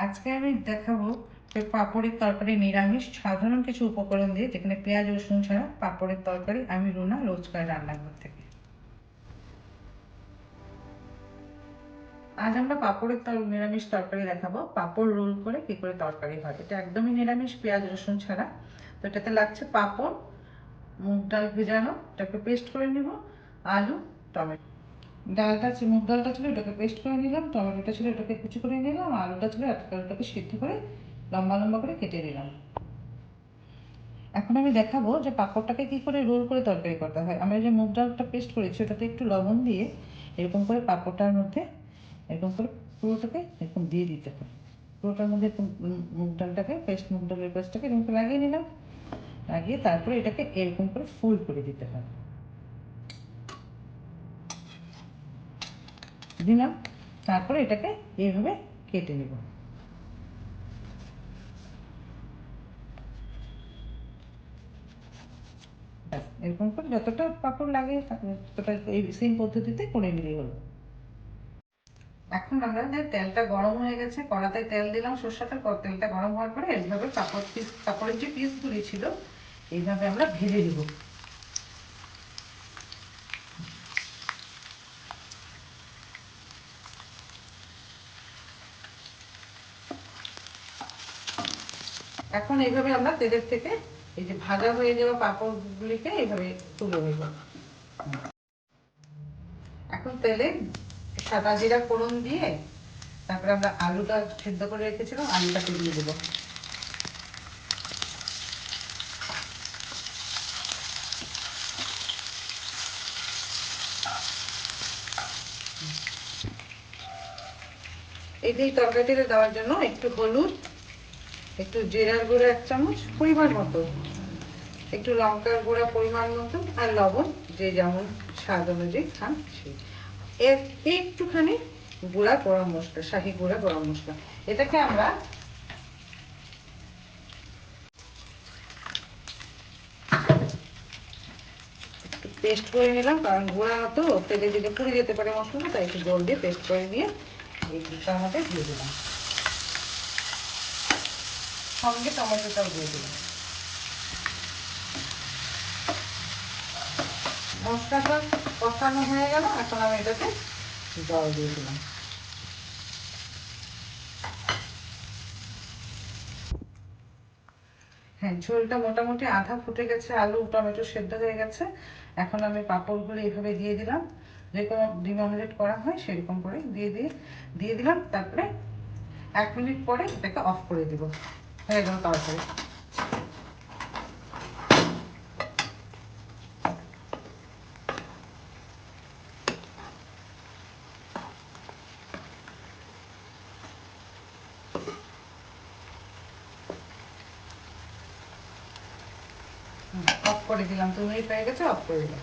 আজকে আমি দেখাবো যে পাঁপড়ের তরকারি নিরামিষ সাধারণ কিছু উপকরণ দিয়ে, যেখানে পেঁয়াজ রসুন ছাড়া পাঁপড়ের তরকারি আমি রুনা রোজ করে রান্নাঘর থেকে। আজ আমরা পাঁপড়ের নিরামিষ তরকারি দেখাবো। পাঁপড় রোল করে কি করে তরকারি হয়, এটা একদমই নিরামিষ, পেঁয়াজ রসুন ছাড়া। তো এটাতে লাগছে পাঁপড়, মুগ ডাল ভেজানো, এটাকে পেস্ট করে নিব, আলু, টমেটো। ডালটা মুগ ডালটা ছিল ওটাকে পেস্ট করে নিলাম, টমেটোটা ছিল ওটাকে কুচি করে নিলাম, আলুটা ছিল আলুটাকে সিদ্ধ করে লম্বা লম্বা করে কেটে দিলাম। এখন আমি দেখাবো যে পাঁপড়টাকে কী করে রোল করে তরকারি করতে হয়। আমরা যে মুগ ডালটা পেস্ট করেছি ওটাতে একটু লবণ দিয়ে এরকম করে পাঁপড়টার মধ্যে এরকম করে পুরোটাকে এরকম দিয়ে দিতে হয়। পুরোটার মধ্যে মুগ ডালটাকে মুগ ডালের পেস্টটাকে এরকম করে লাগিয়ে নিলাম, লাগিয়ে তারপরে এটাকে এরকম করে ফোল্ড করে দিতে হয়। দিলাম, তারপরে এটাকে এইভাবে কেটে নেব। এরকম করে যতটা পাঁপড় লাগে ততটা এই সেম পদ্ধতিতে করে নিলেই হলো। এখন আমাদের তেলটা গরম হয়ে গেছে, কড়াতে তেল দিলাম সরষেটা, তেলটা গরম হওয়ার পরে এইভাবে পাঁপড়ের যে পিসগুলি ছিল এইভাবে আমরা ভেজে দিব। এখন এইভাবে আমরা তেলের থেকে এই যে ভাজা হয়ে যাওয়া পাঁপড়গুলিকে এইভাবে তুলে নেব। এখন তেলে সাদা জিরা ফোড়ন দিয়ে তারপরে আমরা আলুটা সিদ্ধ করে রেখেছিলাম, আলুটাকে দিয়ে দেবো। এই তরকারিতে দেওয়ার জন্য একটু হলুদ, একটু জিরার গুঁড়ো 1 চামচ পরিমাণ মতো, একটু লঙ্কার গুঁড়া পরিমাণ মতো, আর লবণ যে যেমন স্বাদ অনুযায়ী খান সেই। একটুখানি গুঁড়া গরম মশলা, শাহি গুঁড়া গরম মশলা। এটাকে আমরা একটু পেস্ট করে নিলাম, কারণ গুঁড়া তো তেলে দিলে পুড়ে যেতে পারে মশলাটা, তাই একটু জল দিয়ে পেস্ট করে নিয়ে এই দুটার মধ্যে দিয়ে দিলাম, সঙ্গে টমেটোটাও দিয়ে দিলাম। মশলাটা কষানো হয়ে গেল, এখন আমি এটাতে জল দিয়ে দিলাম। হ্যাঁ, ঝোলটা মোটামুটি আধা ফুটে গেছে, আলু টমেটো সেদ্ধ হয়ে গেছে। এখন আমি পাঁপড়গুলো এইভাবে দিয়ে দিলাম, যে কোনো ডিম অমলেট করা হয় সেরকম করে দিয়ে দিলাম। তারপরে 1 মিনিট পরে এটাকে অফ করে দিব, হয়ে গেল তরকারি। অফ করে দিলাম, 2 মিনিট হয়ে গেছে, অফ করে দিলাম।